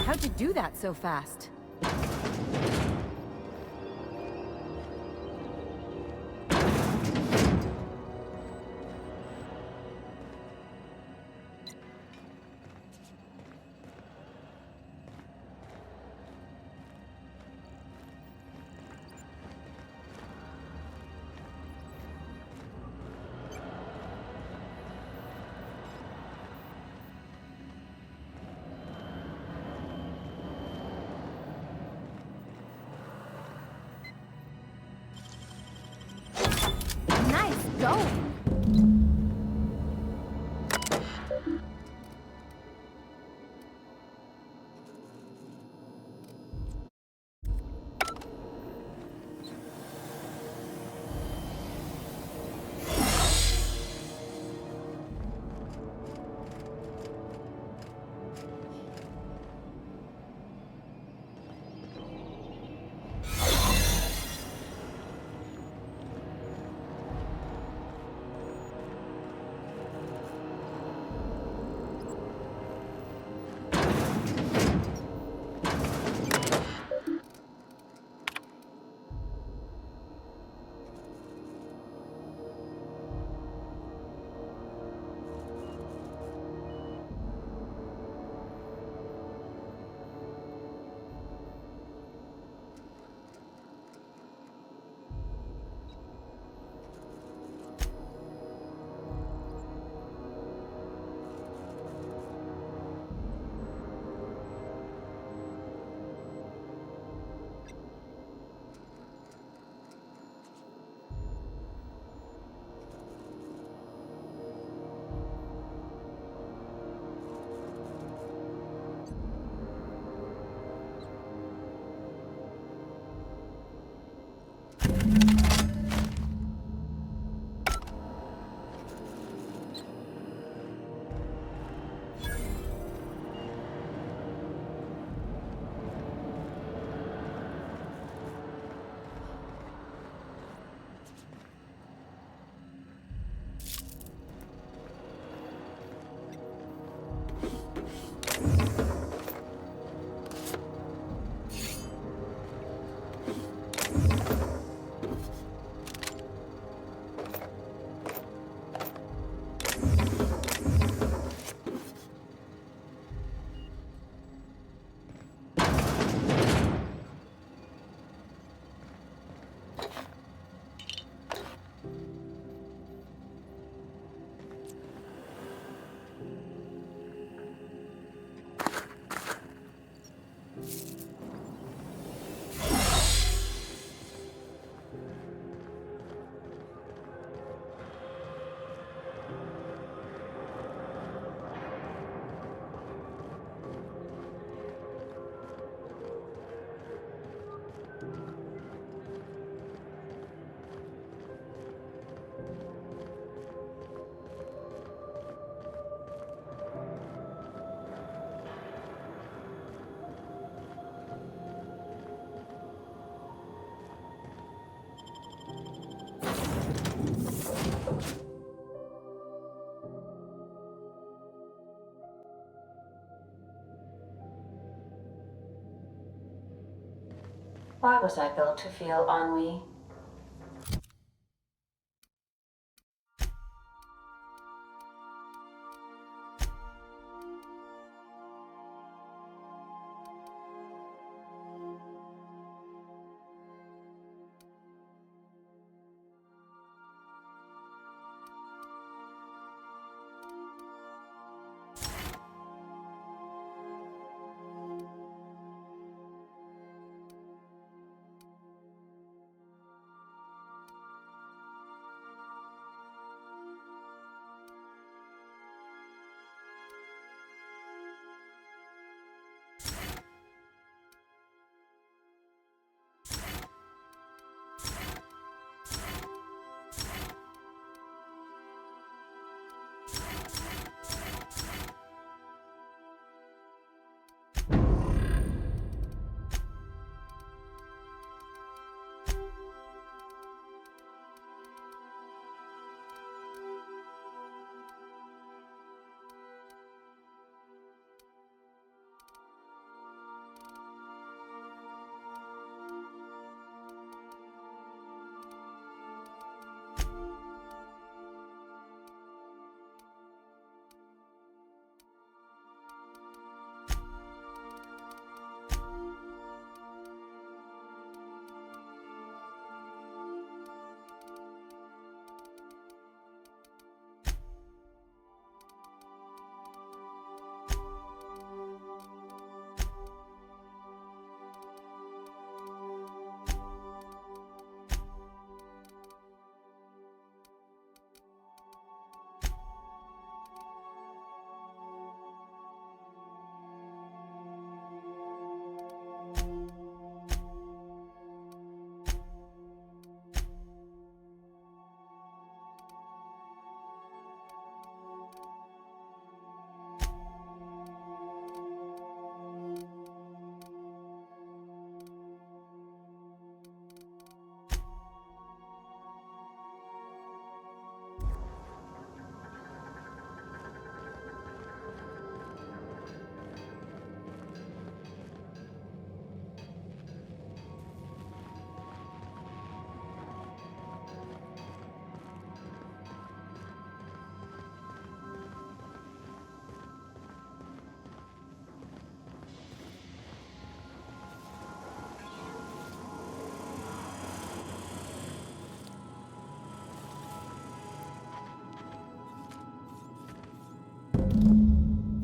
How'd you do that so fast? Nice going! Why was I built to feel ennui?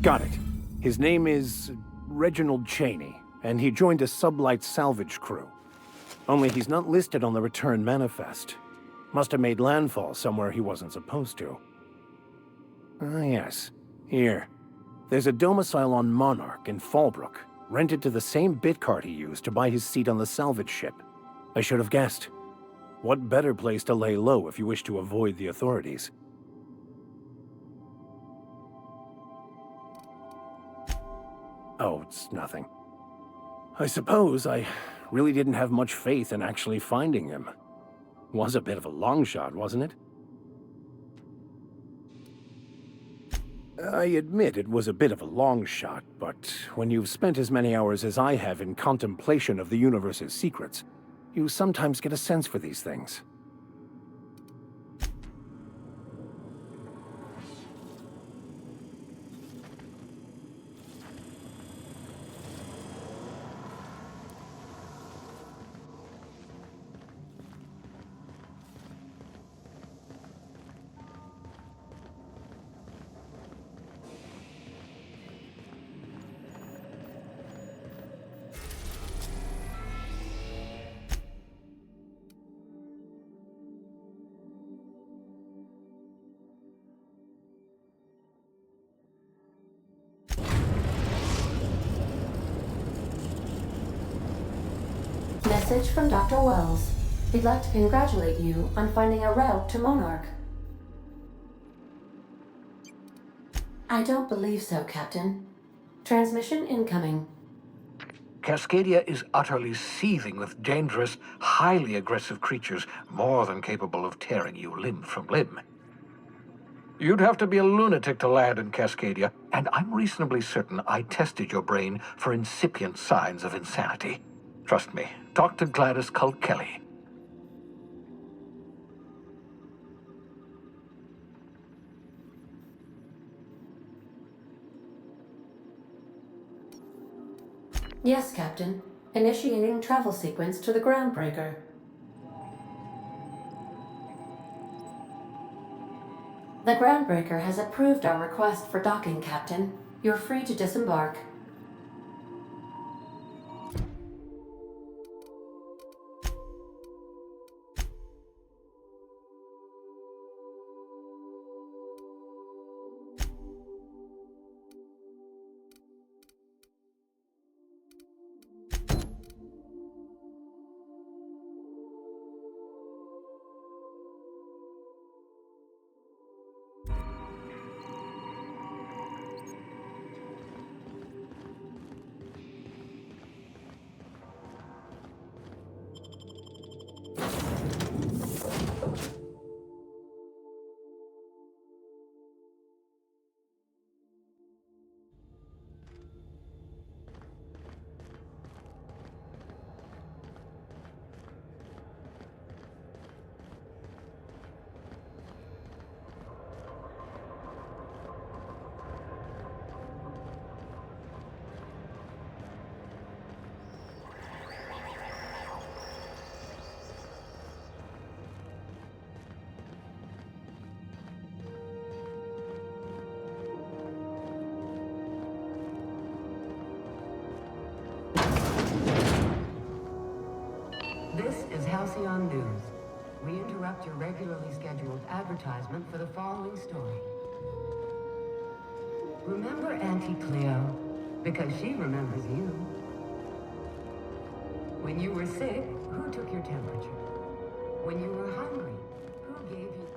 Got it. His name is Reginald Cheney, and he joined a sublight salvage crew. Only he's not listed on the return manifest. Must have made landfall somewhere he wasn't supposed to. Ah, yes. Here. There's a domicile on Monarch in Fallbrook, rented to the same bit card he used to buy his seat on the salvage ship. I should have guessed. What better place to lay low if you wish to avoid the authorities? Oh, it's nothing. I suppose I really didn't have much faith in actually finding him. Was a bit of a long shot, wasn't it? I admit it was a bit of a long shot, but when you've spent as many hours as I have in contemplation of the universe's secrets, you sometimes get a sense for these things. Message from Dr. Wells. He'd like to congratulate you on finding a route to Monarch. I don't believe so, Captain. Transmission incoming. Cascadia is utterly seething with dangerous, highly aggressive creatures, more than capable of tearing you limb from limb. You'd have to be a lunatic to land in Cascadia, and I'm reasonably certain I tested your brain for incipient signs of insanity. Trust me, talk to Gladys Kelly. Yes, Captain. Initiating travel sequence to the groundbreaker. The groundbreaker has approved our request for docking, Captain. You're free to disembark. This is Halcyon News. We interrupt your regularly scheduled advertisement for the following story. Remember Auntie Cleo? Because she remembers you. When you were sick, who took your temperature? When you were hungry, who gave you...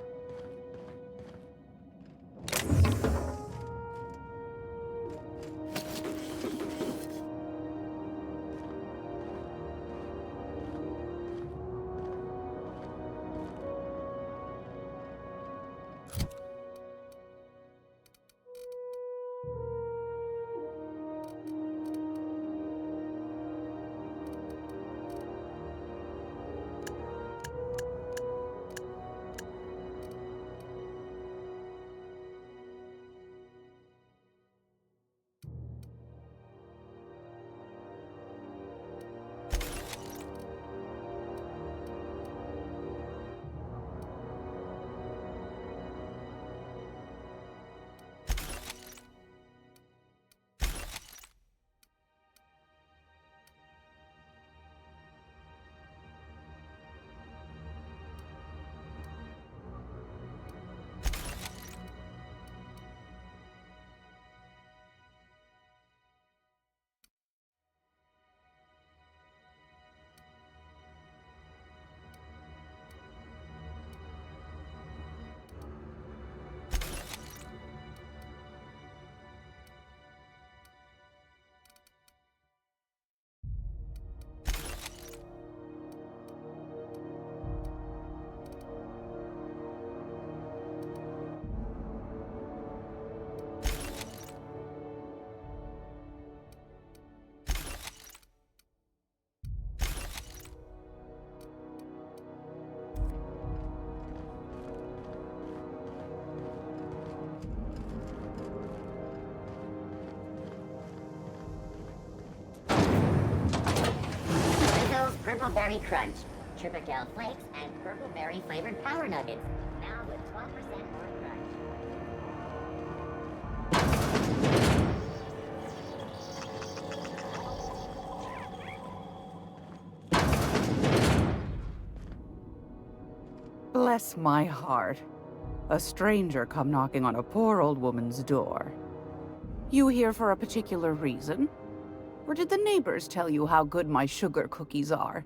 Berry Crunch, Triple Flakes, and Purple Berry flavored Power Nuggets. Now with 12% more crunch. Bless my heart. A stranger come knocking on a poor old woman's door. You here for a particular reason? Or did the neighbors tell you how good my sugar cookies are?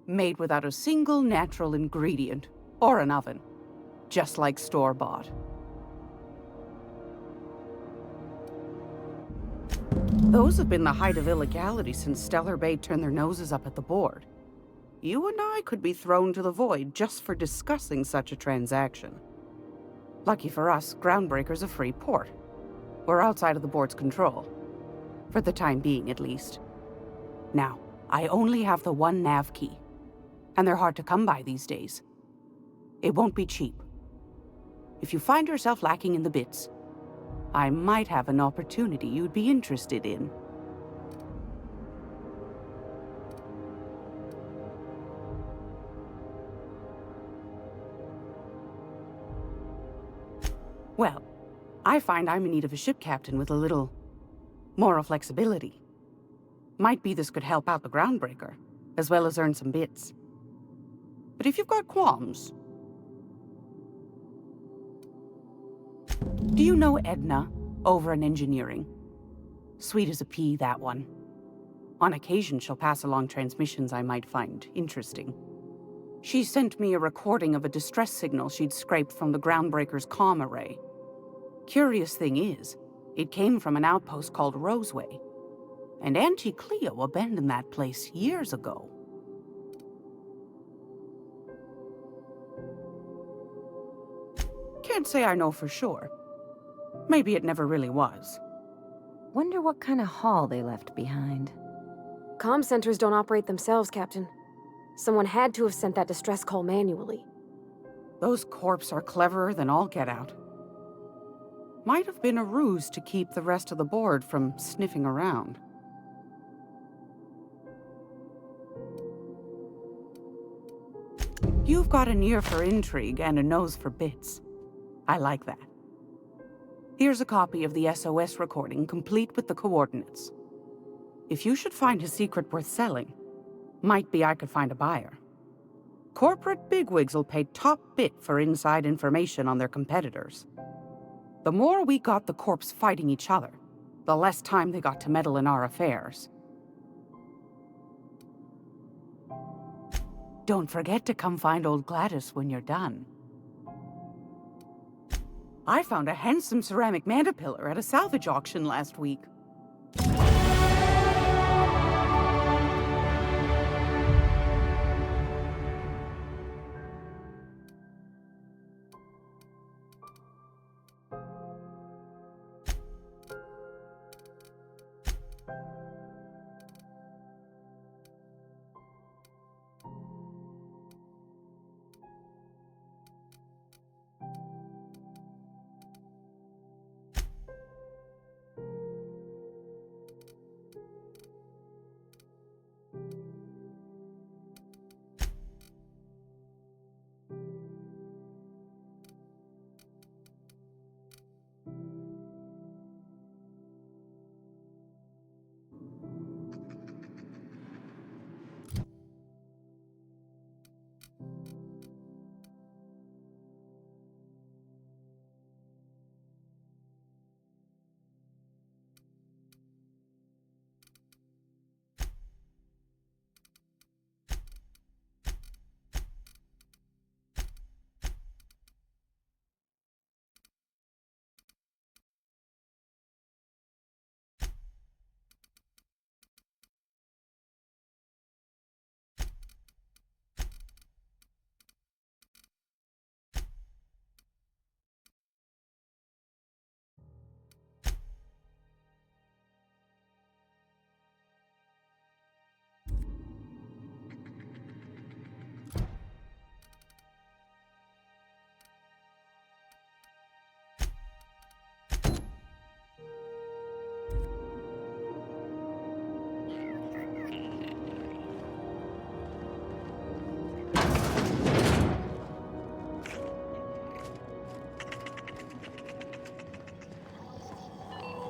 Made without a single natural ingredient, or an oven. Just like store-bought. Those have been the height of illegality since Stellar Bay turned their noses up at the board. You and I could be thrown to the void just for discussing such a transaction. Lucky for us, Groundbreaker's a free port. We're outside of the board's control. For the time being, at least. Now, I only have the one nav key. And they're hard to come by these days. It won't be cheap. If you find yourself lacking in the bits, I might have an opportunity you'd be interested in. Well, I find I'm in need of a ship captain with a little moral flexibility. Might be this could help out the Groundbreaker, as well as earn some bits. But if you've got qualms... Do you know Edna, over in engineering? Sweet as a pea, that one. On occasion, she'll pass along transmissions I might find interesting. She sent me a recording of a distress signal she'd scraped from the Groundbreaker's comm array. Curious thing is, it came from an outpost called Roseway. And Auntie Cleo abandoned that place years ago. Can't say I know for sure. Maybe it never really was. Wonder what kind of haul they left behind. Comm centers don't operate themselves, Captain. Someone had to have sent that distress call manually. Those corps are cleverer than all get out. Might have been a ruse to keep the rest of the board from sniffing around. You've got an ear for intrigue and a nose for bits. I like that. Here's a copy of the SOS recording, complete with the coordinates. If you should find a secret worth selling, might be I could find a buyer. Corporate bigwigs will pay top bit for inside information on their competitors. The more we got the corps fighting each other, the less time they got to meddle in our affairs. Don't forget to come find old Gladys when you're done. I found a handsome ceramic mandapillar at a salvage auction last week.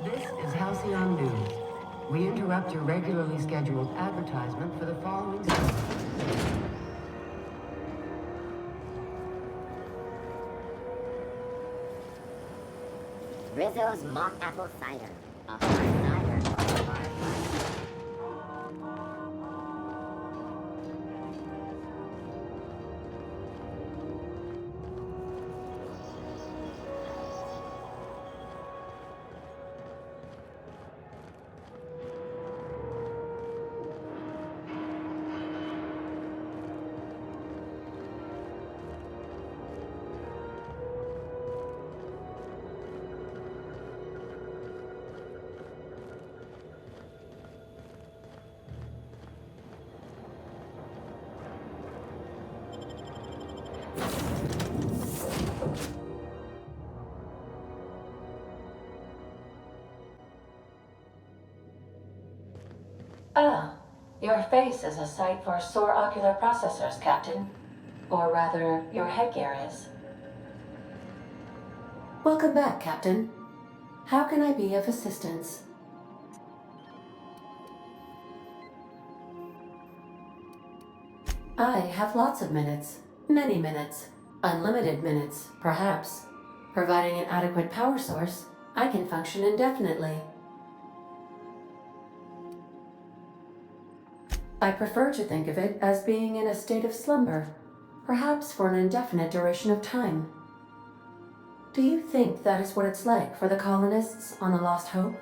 This is Halcyon News. We interrupt your regularly scheduled advertisement for the following service. Rizzo's mock apple cider. A hard cider for a hard cider. Ah, your face is a sight for sore ocular processors, Captain. Or rather, your headgear is. Welcome back, Captain. How can I be of assistance? I have lots of minutes. Many minutes. Unlimited minutes, perhaps. Providing an adequate power source, I can function indefinitely. I prefer to think of it as being in a state of slumber, perhaps for an indefinite duration of time. Do you think that is what it's like for the colonists on the Lost Hope?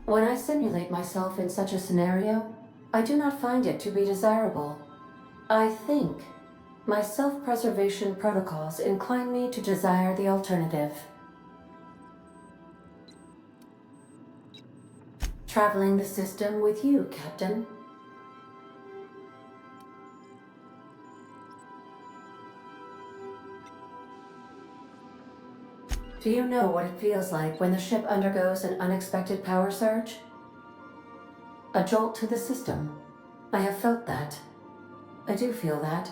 When I simulate myself in such a scenario, I do not find it to be desirable. I think my self-preservation protocols incline me to desire the alternative. Traveling the system with you, Captain. Do you know what it feels like when the ship undergoes an unexpected power surge? A jolt to the system. I have felt that. I do feel that.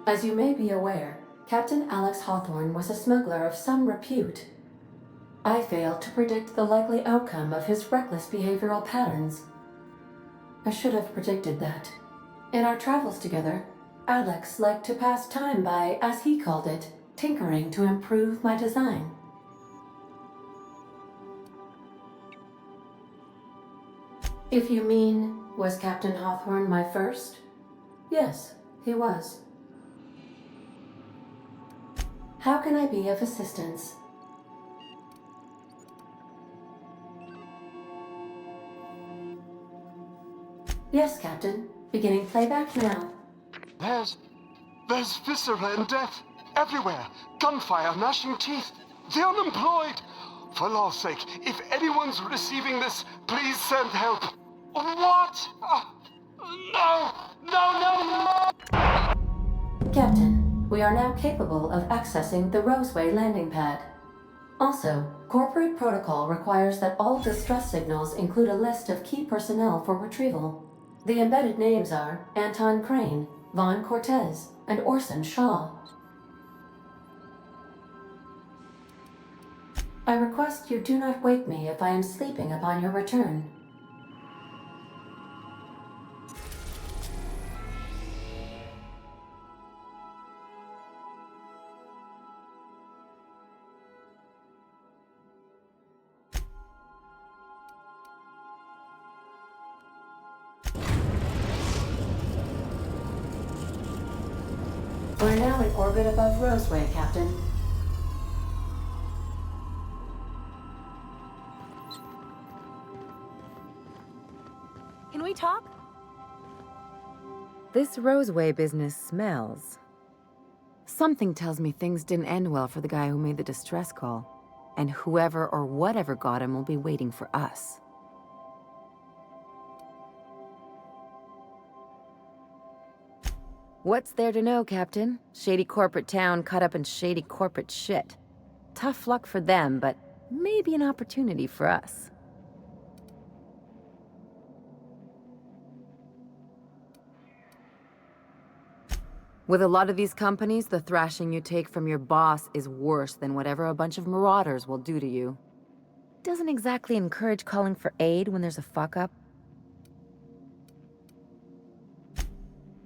As you may be aware, Captain Alex Hawthorne was a smuggler of some repute. I failed to predict the likely outcome of his reckless behavioral patterns. I should have predicted that. In our travels together, Alex liked to pass time by, as he called it, tinkering to improve my design. If you mean, was Captain Hawthorne my first? Yes, he was. How can I be of assistance? Yes, Captain. Beginning playback now. There's viscera and death everywhere. Gunfire, gnashing teeth. The unemployed. For law's sake, if anyone's receiving this, please send help. What? No! Captain, we are now capable of accessing the Roseway landing pad. Also, corporate protocol requires that all distress signals include a list of key personnel for retrieval. The embedded names are Anton Crane, Vaughn Cortez, and Orson Shaw. I request you do not wake me if I am sleeping upon your return. We're now in orbit above Roseway, Captain. Can we talk? This Roseway business smells. Something tells me things didn't end well for the guy who made the distress call. And whoever or whatever got him will be waiting for us. What's there to know, Captain? Shady corporate town cut up in shady corporate shit. Tough luck for them, but maybe an opportunity for us. With a lot of these companies, the thrashing you take from your boss is worse than whatever a bunch of marauders will do to you. Doesn't exactly encourage calling for aid when there's a fuck-up.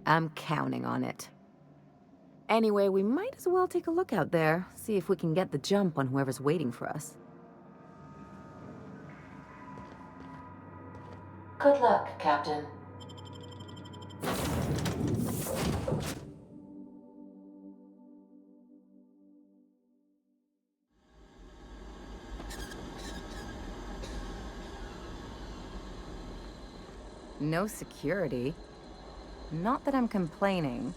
I'm counting on it. Anyway, we might as well take a look out there, see if we can get the jump on whoever's waiting for us. Good luck, Captain. No security. Not that I'm complaining.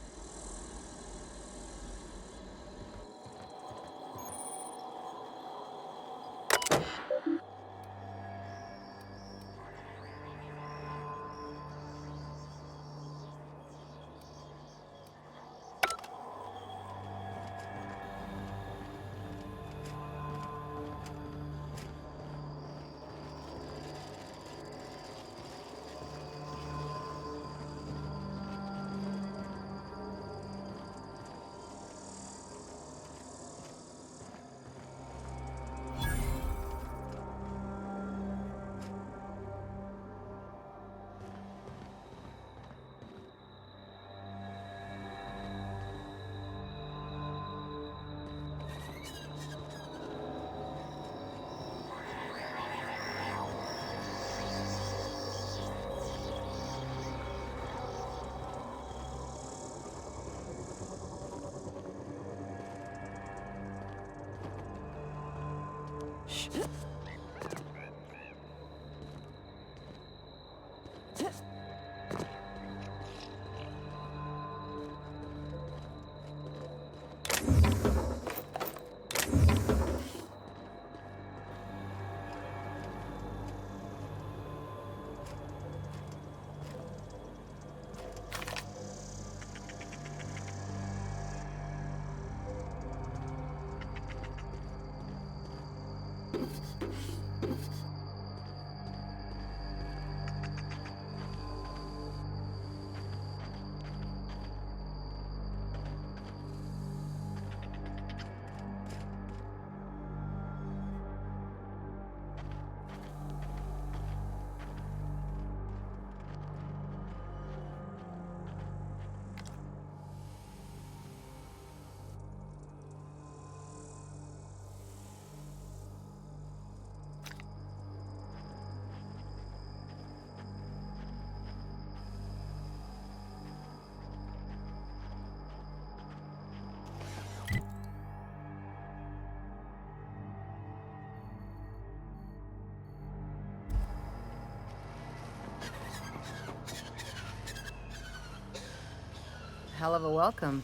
Hell of a welcome.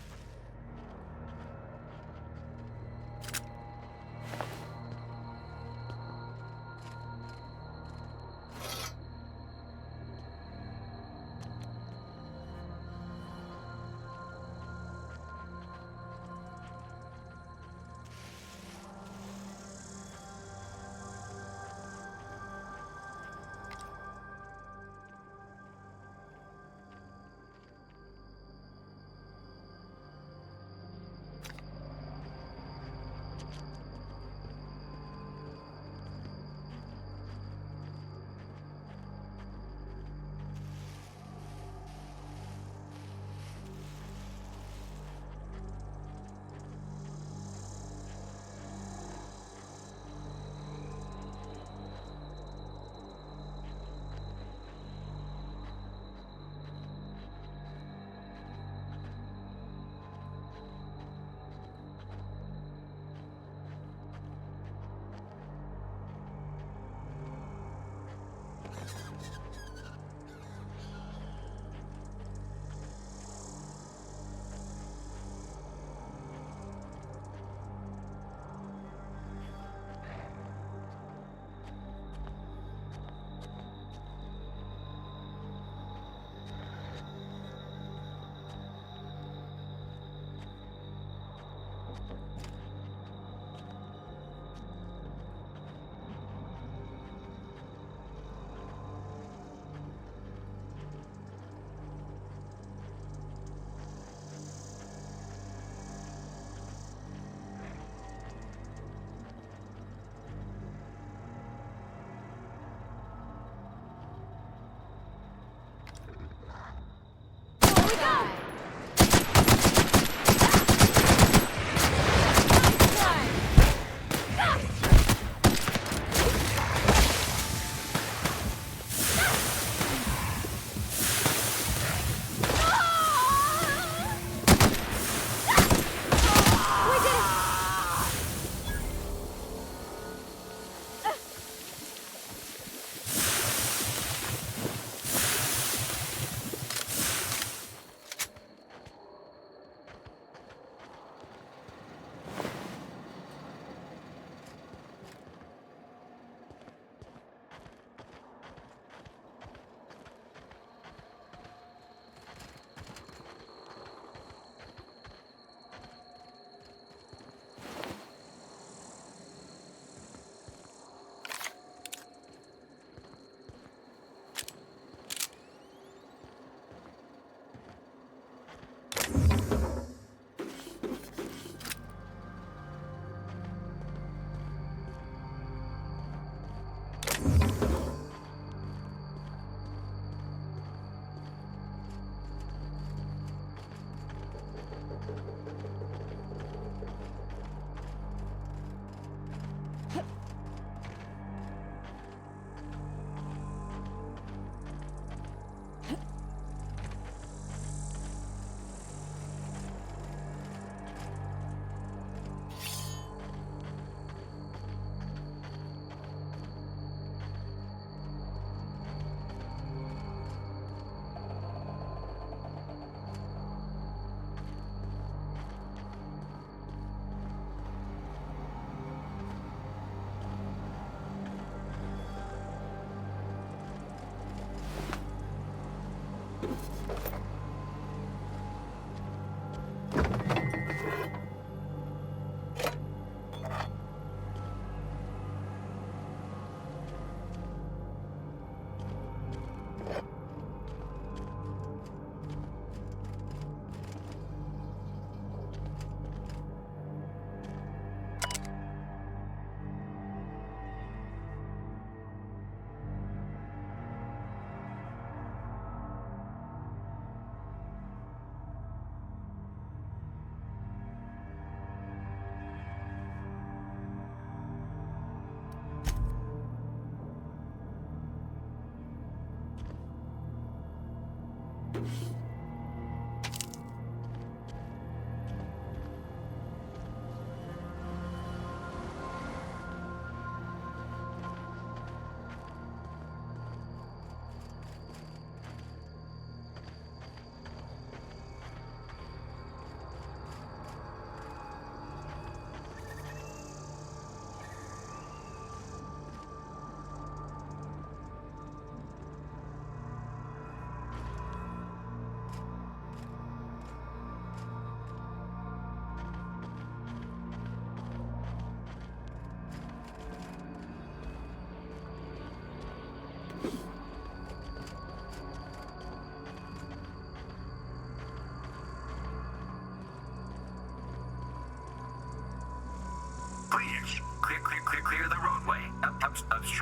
Please, clear the roadway.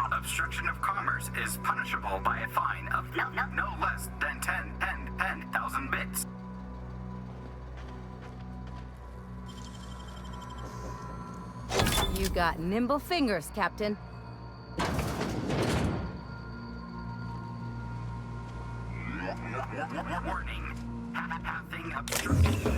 Obstruction of commerce is punishable by a fine of no less than 10,000 bits. You got nimble fingers, Captain. Warning. Pathing obstruction.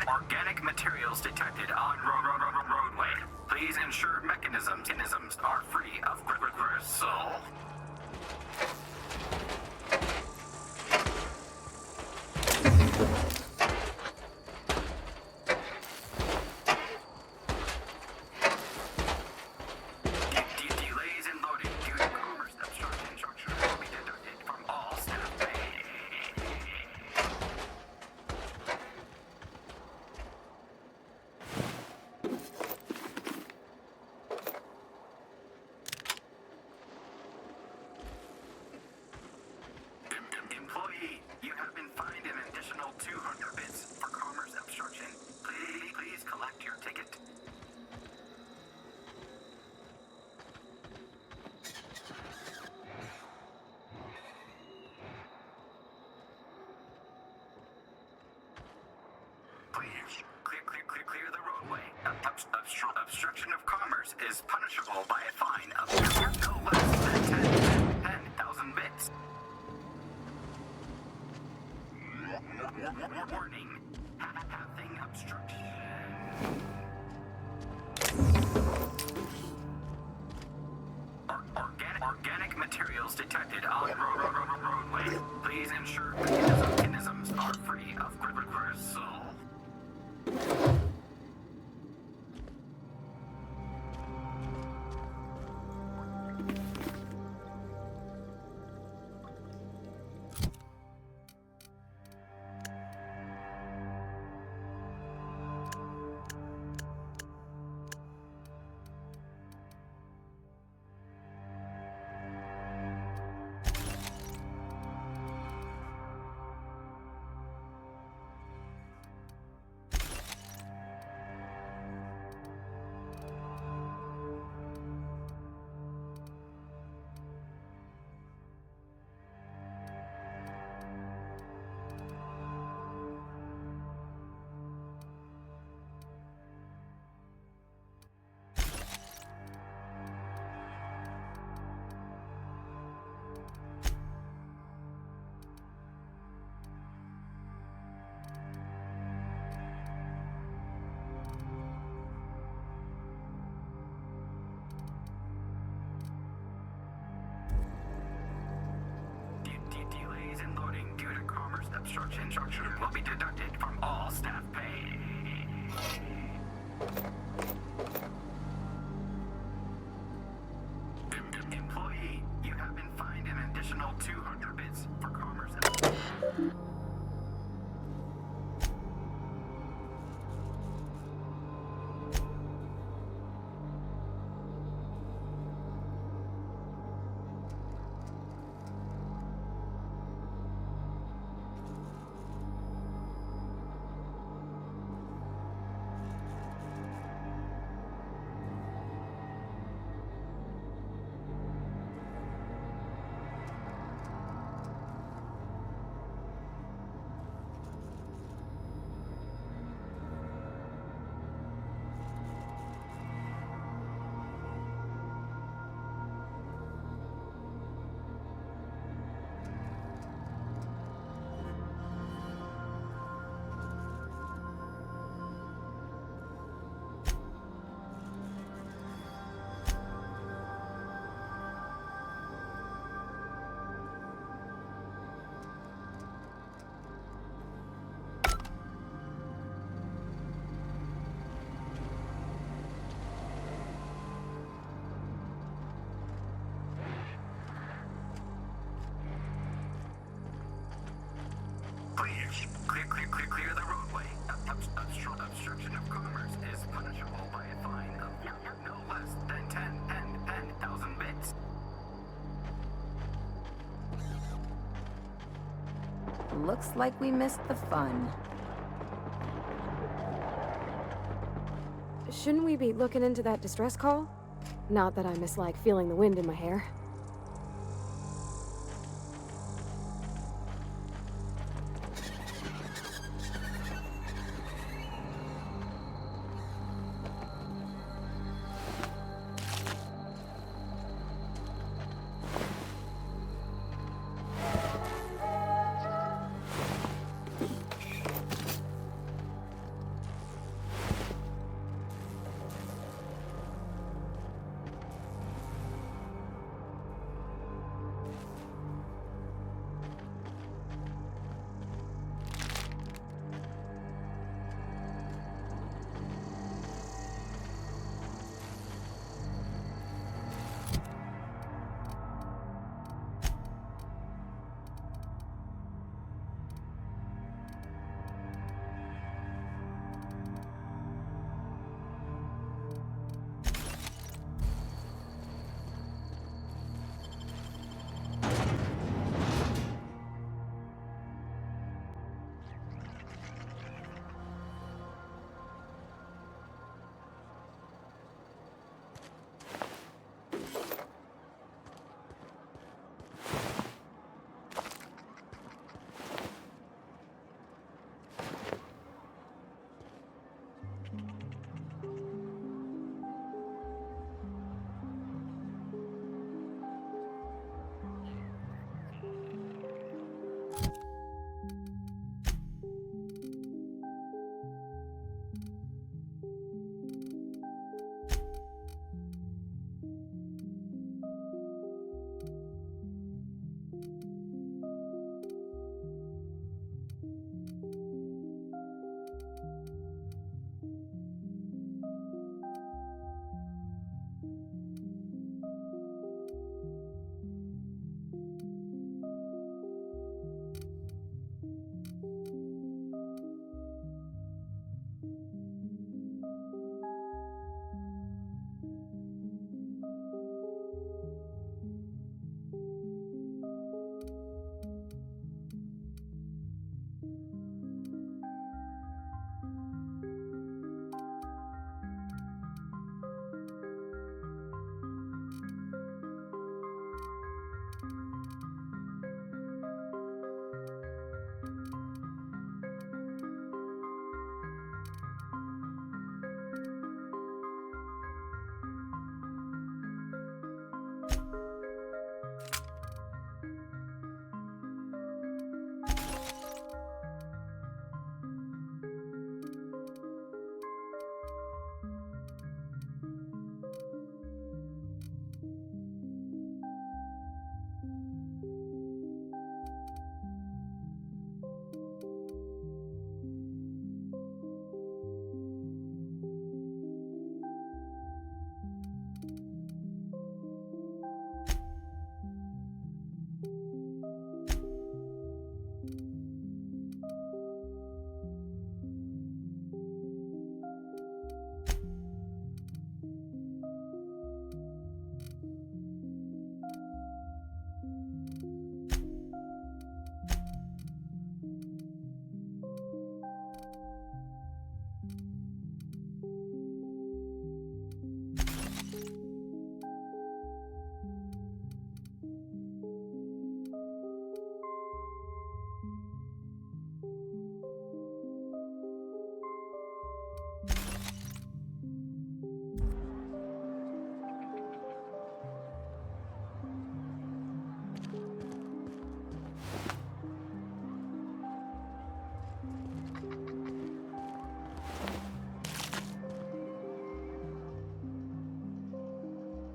Organic materials detected on roadway. Please ensure mechanisms are free of gristle. Delays in loading due to commerce obstruction structure will be deducted from all staff pay. Employee, you have been fined an additional 200 bits for commerce obstruction. Please collect your ticket. Please, clear the roadway. Obstruction of commerce is punishable by a fine of no less than 10,000 bits. Warning. Pathing obstruction. Organic materials detected on roadway. Please ensure mechanisms are free of gristle. Delays in loading due to commerce obstruction will be deducted from all staff pay. Employee, you have been fined an additional 200 bits for commerce. Please, clear the roadway. Obstruction of commerce is punishable by a fine of no less than 10,000 bits. Looks like we missed the fun. Shouldn't we be looking into that distress call? Not that I mislike feeling the wind in my hair.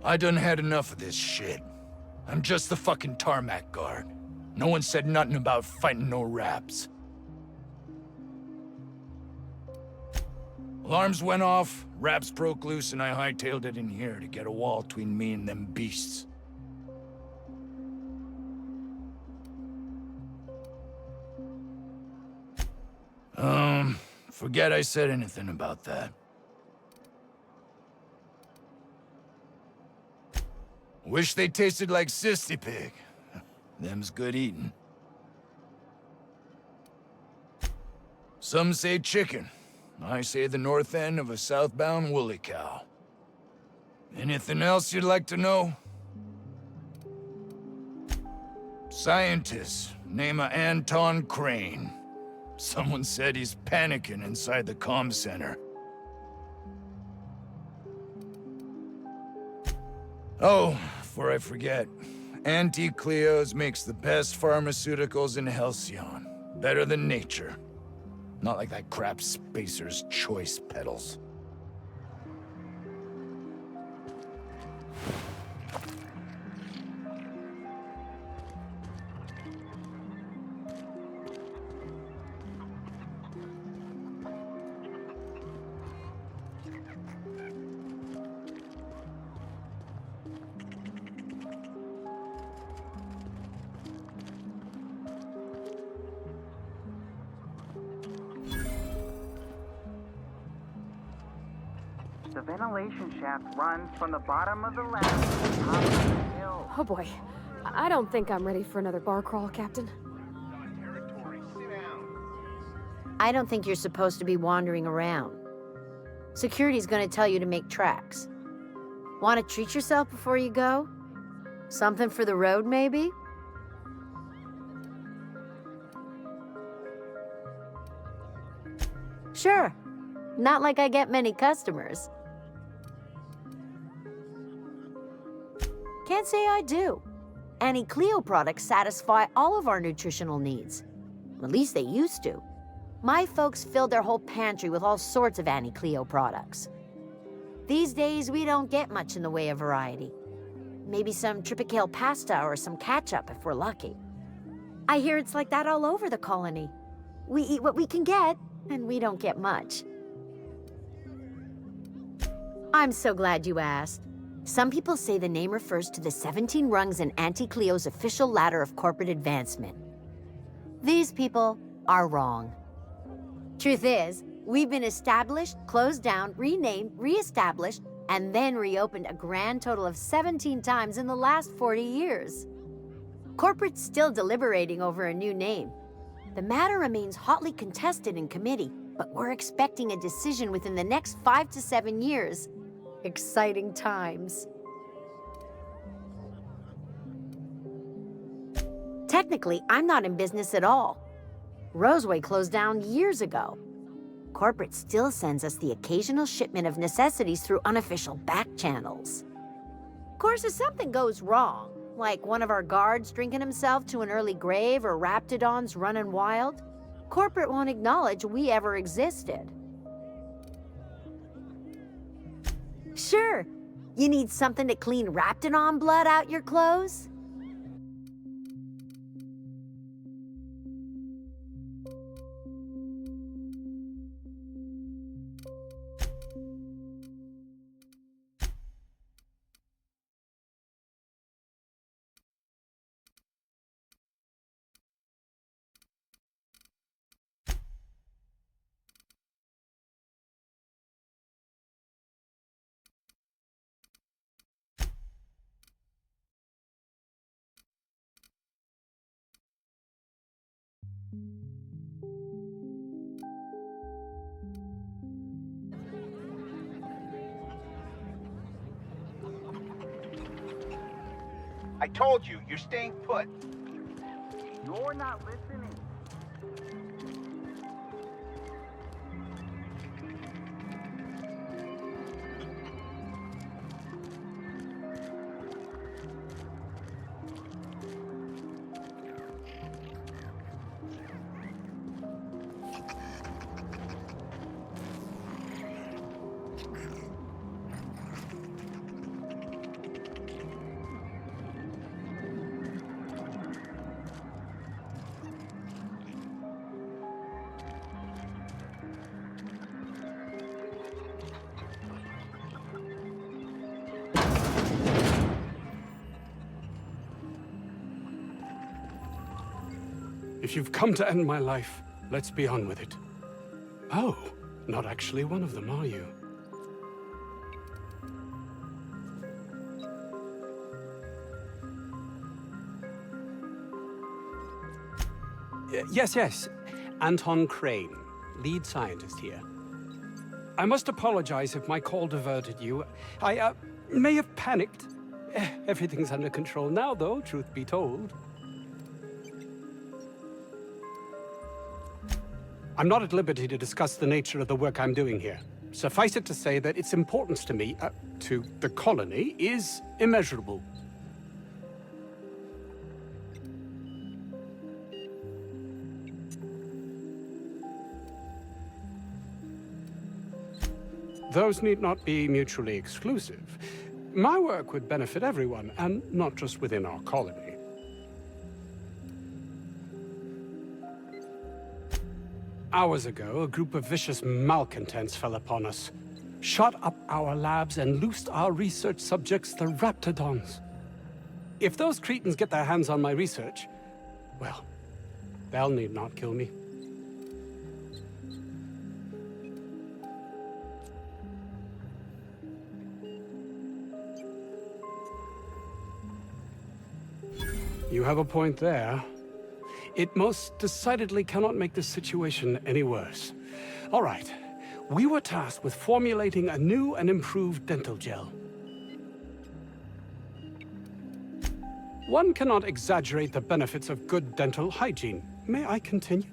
I done had enough of this shit. I'm just the fucking tarmac guard. No one said nothing about fighting no raps. Alarms went off, raps broke loose, and I hightailed it in here to get a wall between me and them beasts. Forget I said anything about that. Wish they tasted like Sissy Pig. Them's good eating. Some say chicken. I say the north end of a southbound woolly cow. Anything else you'd like to know? Scientist, name of Anton Crane. Someone said he's panicking inside the comm center. Oh, before I forget, Auntie Cleo's makes the best pharmaceuticals in Halcyon. Better than nature. Not like that crap Spacer's Choice peddles. The ventilation shaft runs from the bottom of the lab to the top of the hill. Oh boy. I don't think I'm ready for another bar crawl, Captain. I don't think you're supposed to be wandering around. Security's gonna tell you to make tracks. Want to treat yourself before you go? Something for the road, maybe? Sure. Not like I get many customers. Can't say I do. Annie Cleo products satisfy all of our nutritional needs. At least they used to. My folks filled their whole pantry with all sorts of Annie Cleo products. These days, we don't get much in the way of variety. Maybe some tripicale pasta or some ketchup if we're lucky. I hear it's like that all over the colony. We eat what we can get, and we don't get much. I'm so glad you asked. Some people say the name refers to the 17 rungs in Auntie Cleo's official ladder of corporate advancement. These people are wrong. Truth is, we've been established, closed down, renamed, re-established, and then reopened a grand total of 17 times in the last 40 years. Corporate's still deliberating over a new name. The matter remains hotly contested in committee, but we're expecting a decision within the next 5 to 7 years. Exciting times. Technically, I'm not in business at all. Roseway closed down years ago. Corporate still sends us the occasional shipment of necessities through unofficial back channels. Of course, if something goes wrong, like one of our guards drinking himself to an early grave or raptidons running wild, corporate won't acknowledge we ever existed. Sure. You need something to clean raptidon blood out your clothes? I told you, you're staying put. You're not listening. If you've come to end my life, let's be on with it. Oh, not actually one of them, are you? Yes. Anton Crane. lead scientist here. I must apologize if my call diverted you. I may have panicked. Everything's under control now, though, truth be told. I'm not at liberty to discuss the nature of the work I'm doing here. Suffice it to say that its importance to me, to the colony, is immeasurable. Those need not be mutually exclusive. My work would benefit everyone, and not just within our colony. Hours ago, a group of vicious malcontents fell upon us, shot up our labs, and loosed our research subjects, the raptidons. If those cretins get their hands on my research, well, they'll need not kill me. You have a point there. It most decidedly cannot make this situation any worse. All right. We were tasked with formulating a new and improved dental gel. One cannot exaggerate the benefits of good dental hygiene. May I continue?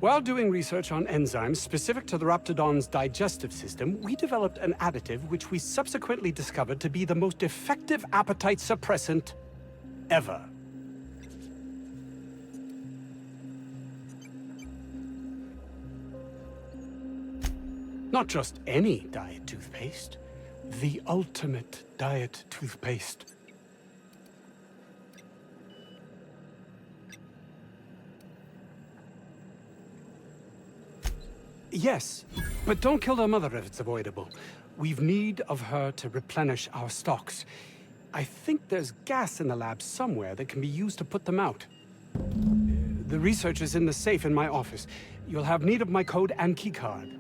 While doing research on enzymes specific to the raptidon's digestive system, we developed an additive which we subsequently discovered to be the most effective appetite suppressant ever. Not just any diet toothpaste, the ultimate diet toothpaste. Yes, but don't kill their mother if it's avoidable. We've need of her to replenish our stocks. I think there's gas in the lab somewhere that can be used to put them out. The research is in the safe in my office. You'll have need of my code and keycard.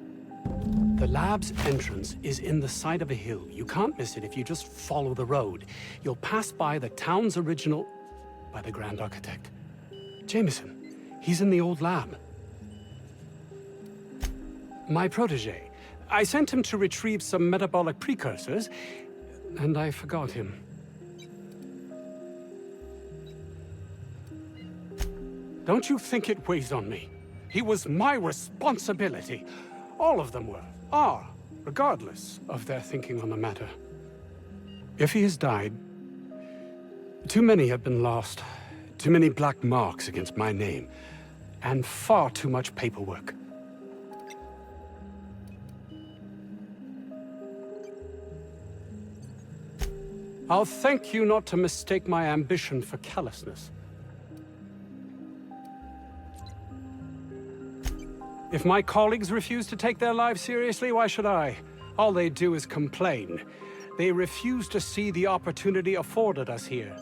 The lab's entrance is in the side of a hill. You can't miss it if you just follow the road. You'll pass by the town's original... by the Grand Architect. Jameson. He's in the old lab. My protege. I sent him to retrieve some metabolic precursors, and I forgot him. Don't you think it weighs on me? He was my responsibility. All of them are, regardless of their thinking on the matter. If he has died, too many have been lost. Too many black marks against my name, and far too much paperwork. I'll thank you not to mistake my ambition for callousness. If my colleagues refuse to take their lives seriously, why should I? All they do is complain. They refuse to see the opportunity afforded us here.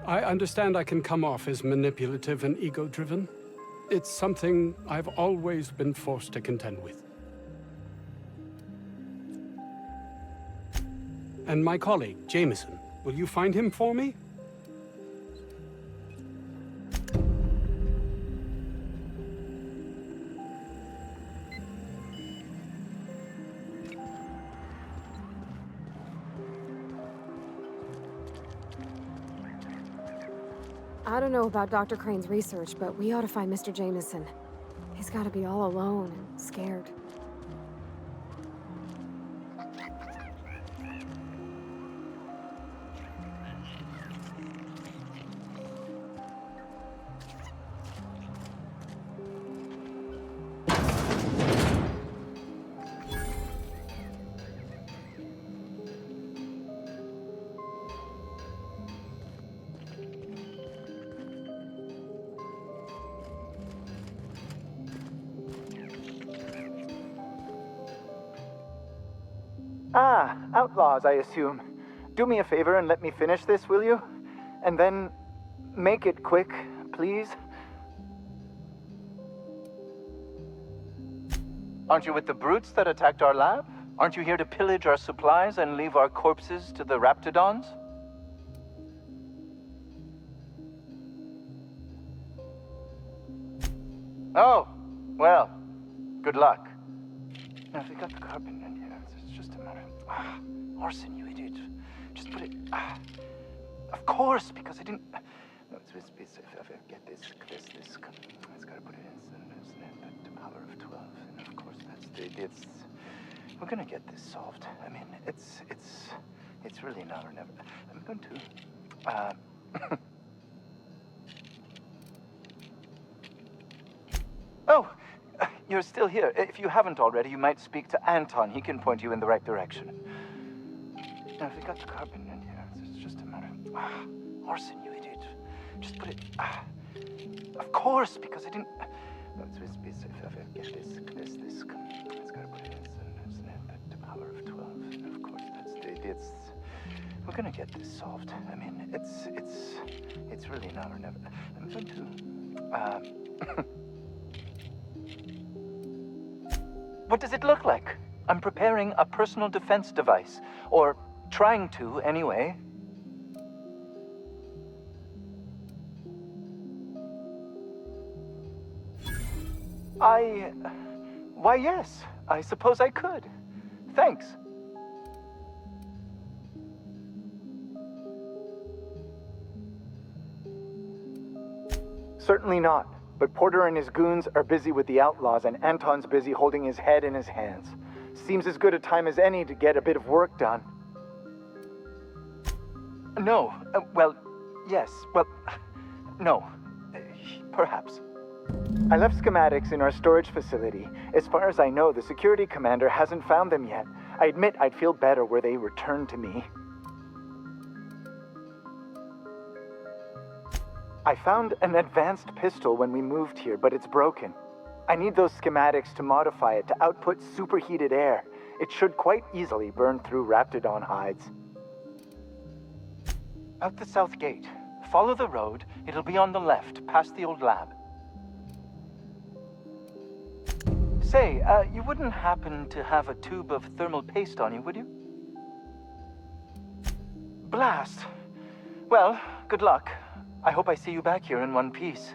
I understand I can come off as manipulative and ego-driven. It's something I've always been forced to contend with. And my colleague, Jameson, will you find him for me? I don't know about Dr. Crane's research, but we ought to find Mr. Jameson. He's got to be all alone and scared. Ah, outlaws, I assume. Do me a favor and let me finish this, will you? And then Make it quick, please. Aren't you with the brutes that attacked our lab? Aren't you here to pillage our supplies and leave our corpses to the raptidons? Oh, well, good luck. Now, if we got the carbon in here, it's just a matter of... Orson, you idiot. Just put it... of course, because I didn't... No, if I get this, it's got to put it in the power of 12. And of course, it's... We're gonna get this solved. I mean, it's really now or never. I'm going to... Oh, you're still here. If you haven't already, you might speak to Anton. He can point you in the right direction. Now, if we got the carbon in here, it's just a matter of... Orson, you idiot. Just put it... of course, because I didn't... No, if I get this, it's got to put it in the power of 12. And of course, it's... We're gonna get this solved. I mean, it's really now or never. I'm going to... What does it look like? I'm preparing a personal defense device. Or trying to, anyway. Why, yes. I suppose I could. Thanks. Certainly not. But Porter and his goons are busy with the outlaws, and Anton's busy holding his head in his hands. Seems as good a time as any to get a bit of work done. No. Well, yes. Well, no. Perhaps. I left schematics in our storage facility. As far as I know, the security commander hasn't found them yet. I admit I'd feel better were they returned to me. I found an advanced pistol when we moved here, but it's broken. I need those schematics to modify it to output superheated air. It should quite easily burn through raptidon hides. Out the south gate. Follow the road. It'll be on the left, past the old lab. Say, you wouldn't happen to have a tube of thermal paste on you, would you? Blast. Well, good luck. I hope I see you back here in one piece.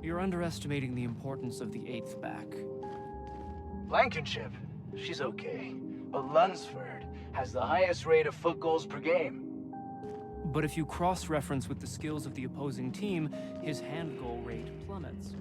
You're underestimating the importance of the 8th back. Blankenship, she's okay. But Lunsford has the highest rate of foot goals per game. But if you cross-reference with the skills of the opposing team, his hand goal rate plummets.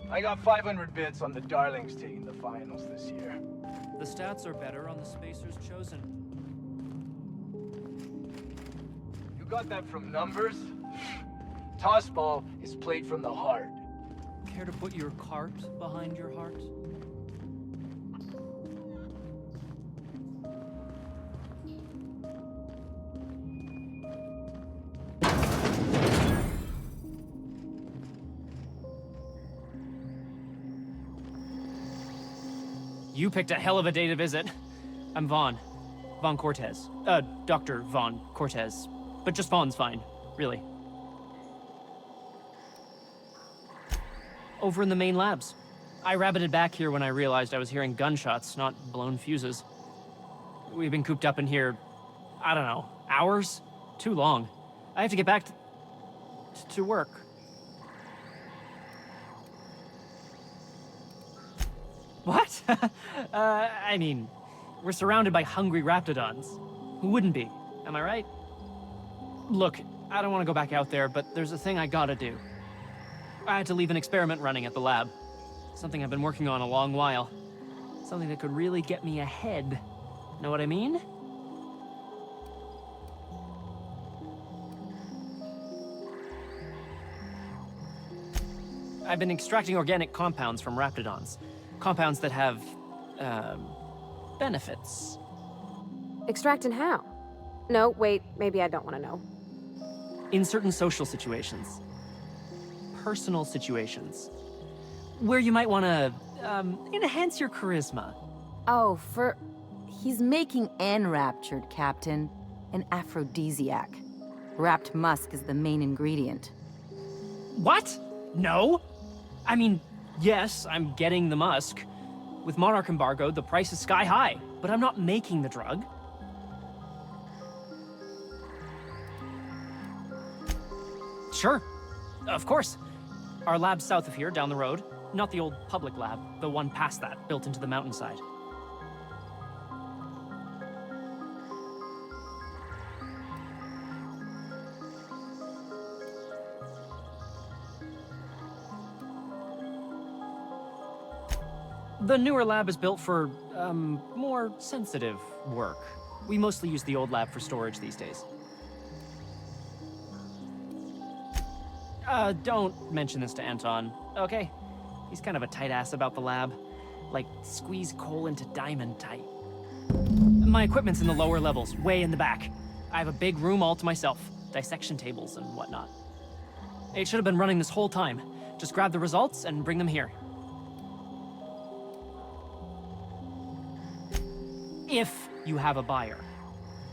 I got 500 bits on the Darlings taking the finals this year. The stats are better on the spacers chosen. You got that from numbers? Tossball is played from the heart. Care to put your cart behind your heart? You picked a hell of a day to visit. I'm Vaughn. Vaughn Cortez. Dr. Vaughn Cortez. But just Vaughn's fine, really. Over in the main labs. I rabbited back here when I realized I was hearing gunshots, not blown fuses. We've been cooped up in here, I don't know, hours? Too long. I have to get back to work. What? I mean, we're surrounded by hungry raptidons. Who wouldn't be? Am I right? Look, I don't want to go back out there, but there's a thing I gotta do. I had to leave an experiment running at the lab. Something I've been working on a long while. Something that could really get me ahead. Know what I mean? I've been extracting organic compounds from raptidons. Compounds that have, benefits. Extracting how? No, wait, maybe I don't want to know. In certain social situations. Personal situations. Where you might want to, enhance your charisma. Oh, he's making enraptured, Captain. An aphrodisiac. Wrapped musk is the main ingredient. What? No? I mean, yes, I'm getting the musk. With Monarch embargoed, the price is sky high, but I'm not making the drug. Sure, of course. Our lab's south of here, down the road. Not the old public lab, the one past that, built into the mountainside. The newer lab is built for, more sensitive work. We mostly use the old lab for storage these days. Don't mention this to Anton, okay? He's kind of a tight ass about the lab. Like, squeeze coal into diamond tight. My equipment's in the lower levels, way in the back. I have a big room all to myself, dissection tables and whatnot. It should have been running this whole time. Just grab the results and bring them here. If you have a buyer.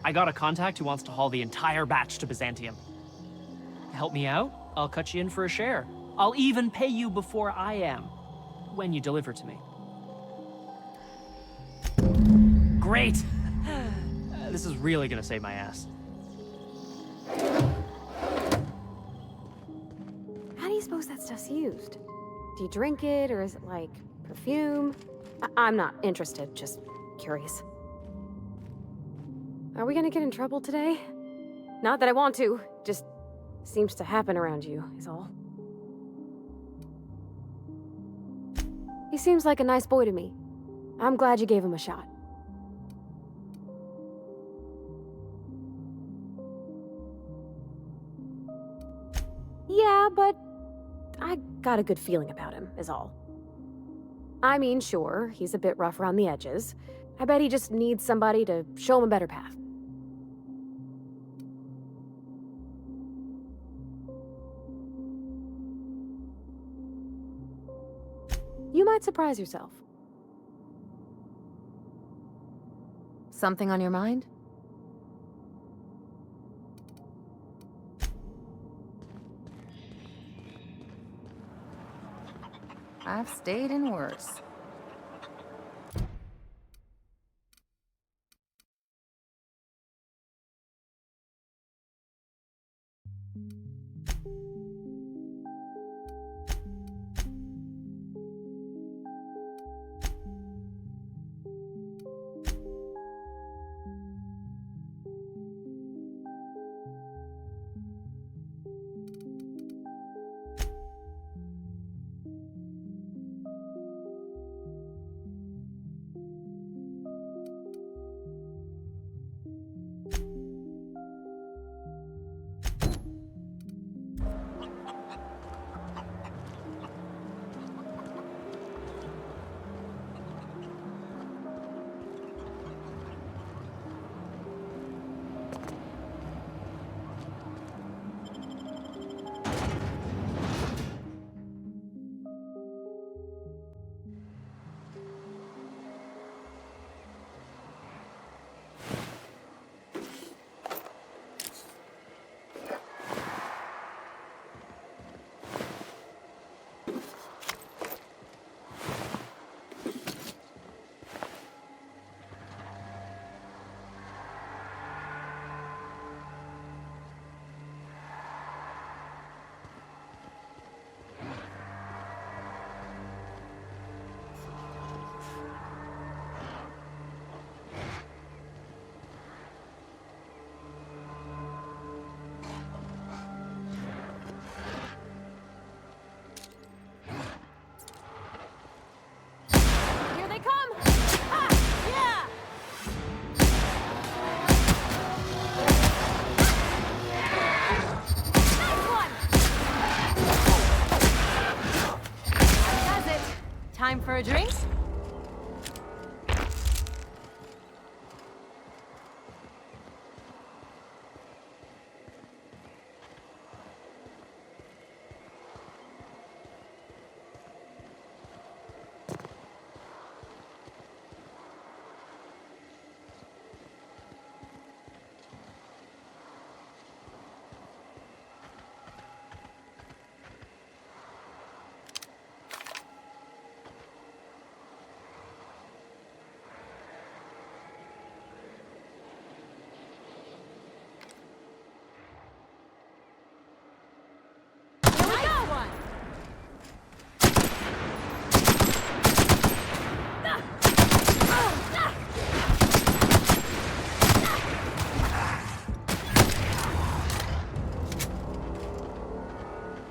I got a contact who wants to haul the entire batch to Byzantium. Help me out, I'll cut you in for a share. I'll even pay you before I am, when you deliver to me. Great! This is really gonna save my ass. How do you suppose that stuff's used? Do you drink it, or is it like perfume? I'm not interested, just curious. Are we gonna get in trouble today? Not that I want to, just seems to happen around you, is all. He seems like a nice boy to me. I'm glad you gave him a shot. Yeah, but I got a good feeling about him, is all. I mean, sure, he's a bit rough around the edges. I bet he just needs somebody to show him a better path. You might surprise yourself. Something on your mind? I've stayed in worse. Time for a drink?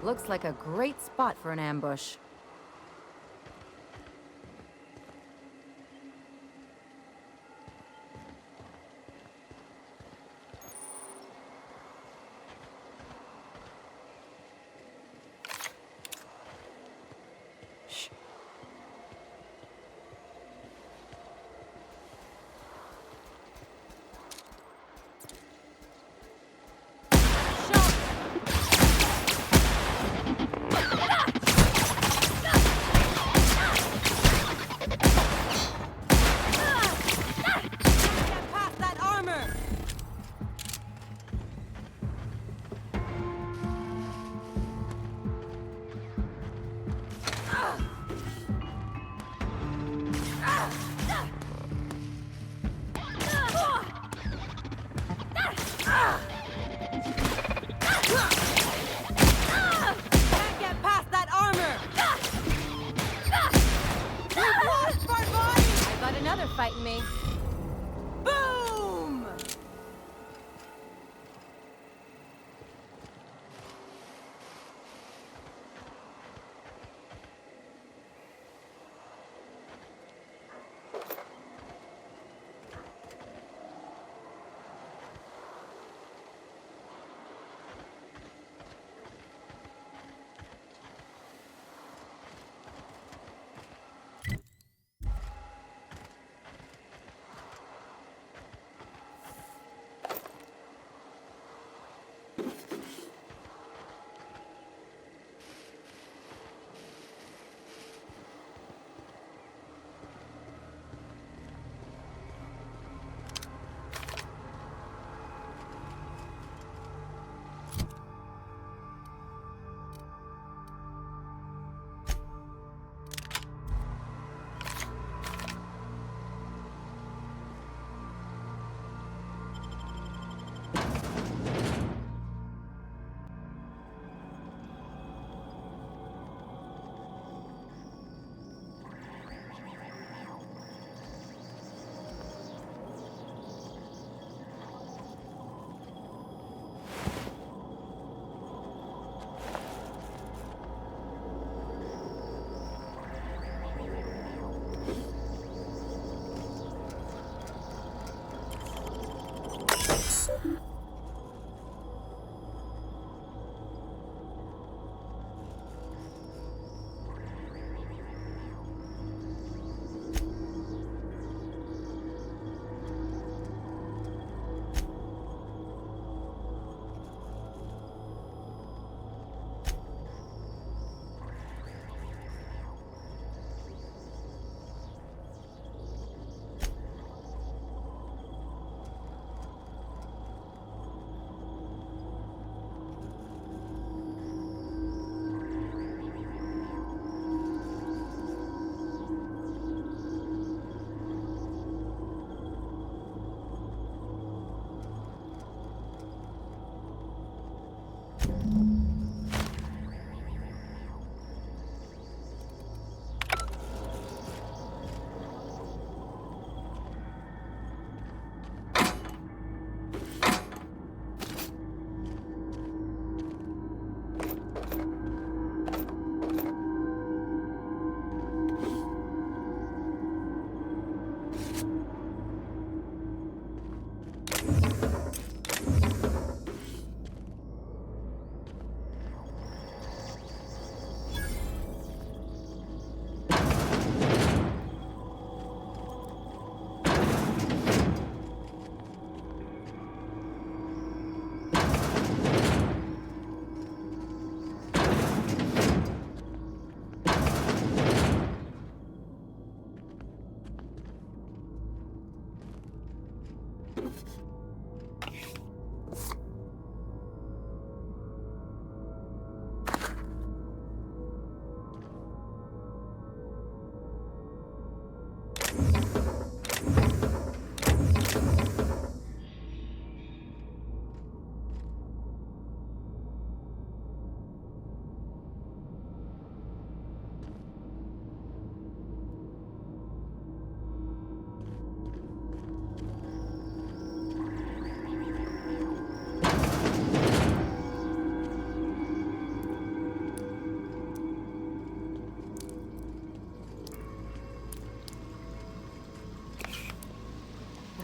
Looks like a great spot for an ambush. now they're fighting me. Boom!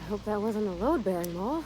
I hope that wasn't a load-bearing mole.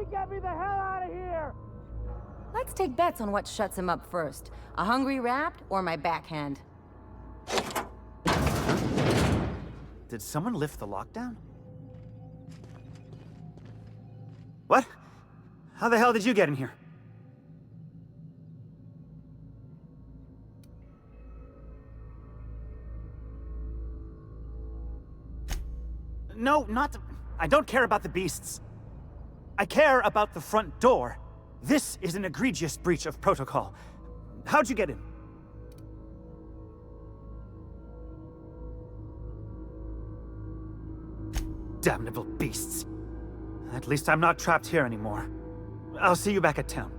Get me the hell out of here! Let's take bets on what shuts him up first. A hungry rat or my backhand? Did someone lift the lockdown? What? How the hell did you get in here? No, not... I don't care about the beasts. I care about the front door. This is an egregious breach of protocol. How'd you get in? Damnable beasts. At least I'm not trapped here anymore. I'll see you back at town.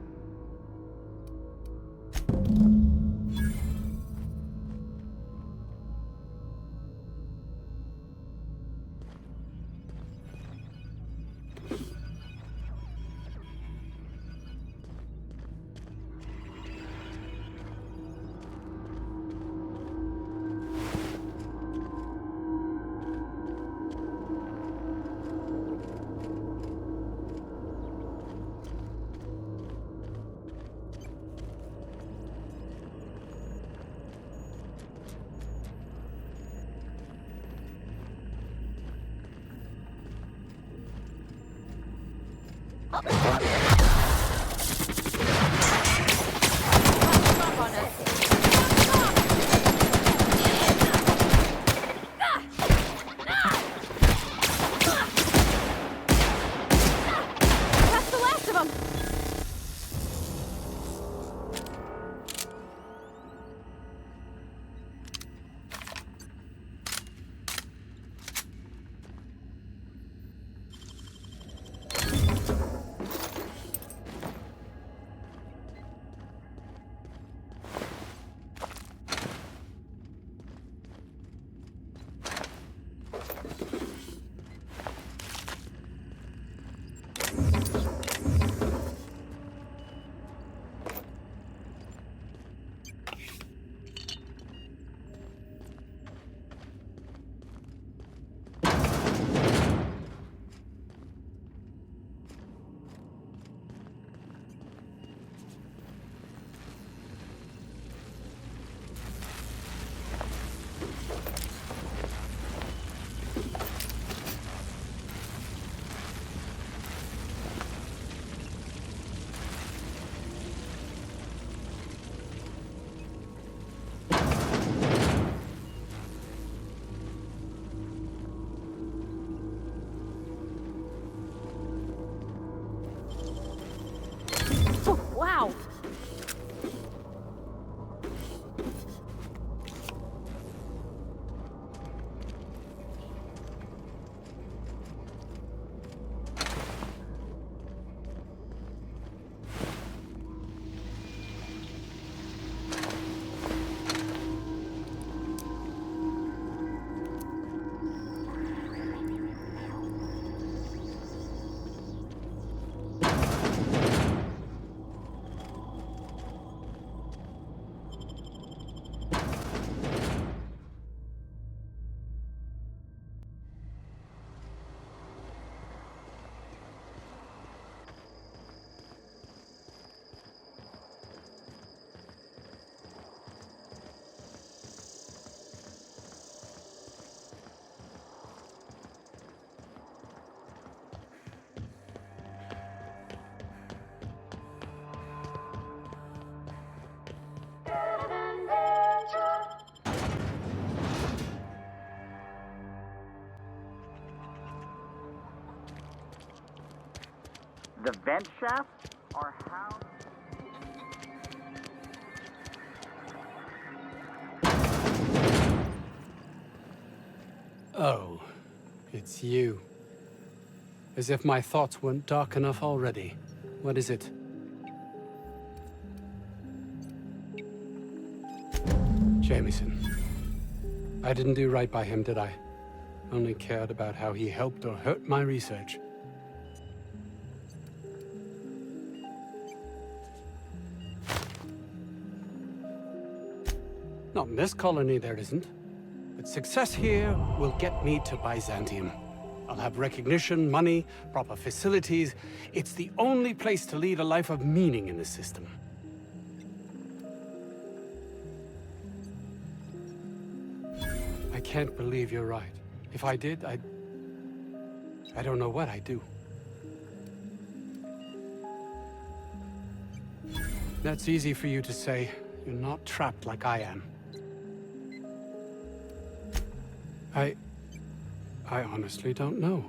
The vent shaft? Or how? Oh, it's you. As if my thoughts weren't dark enough already. What is it? Jameson. I didn't do right by him, did I? Only cared about how he helped or hurt my research. Not in this colony, there isn't. But success here will get me to Byzantium. I'll have recognition, money, proper facilities. It's the only place to lead a life of meaning in the system. I can't believe you're right. If I did, I don't know what I'd do. That's easy for you to say. You're not trapped like I am. I honestly don't know.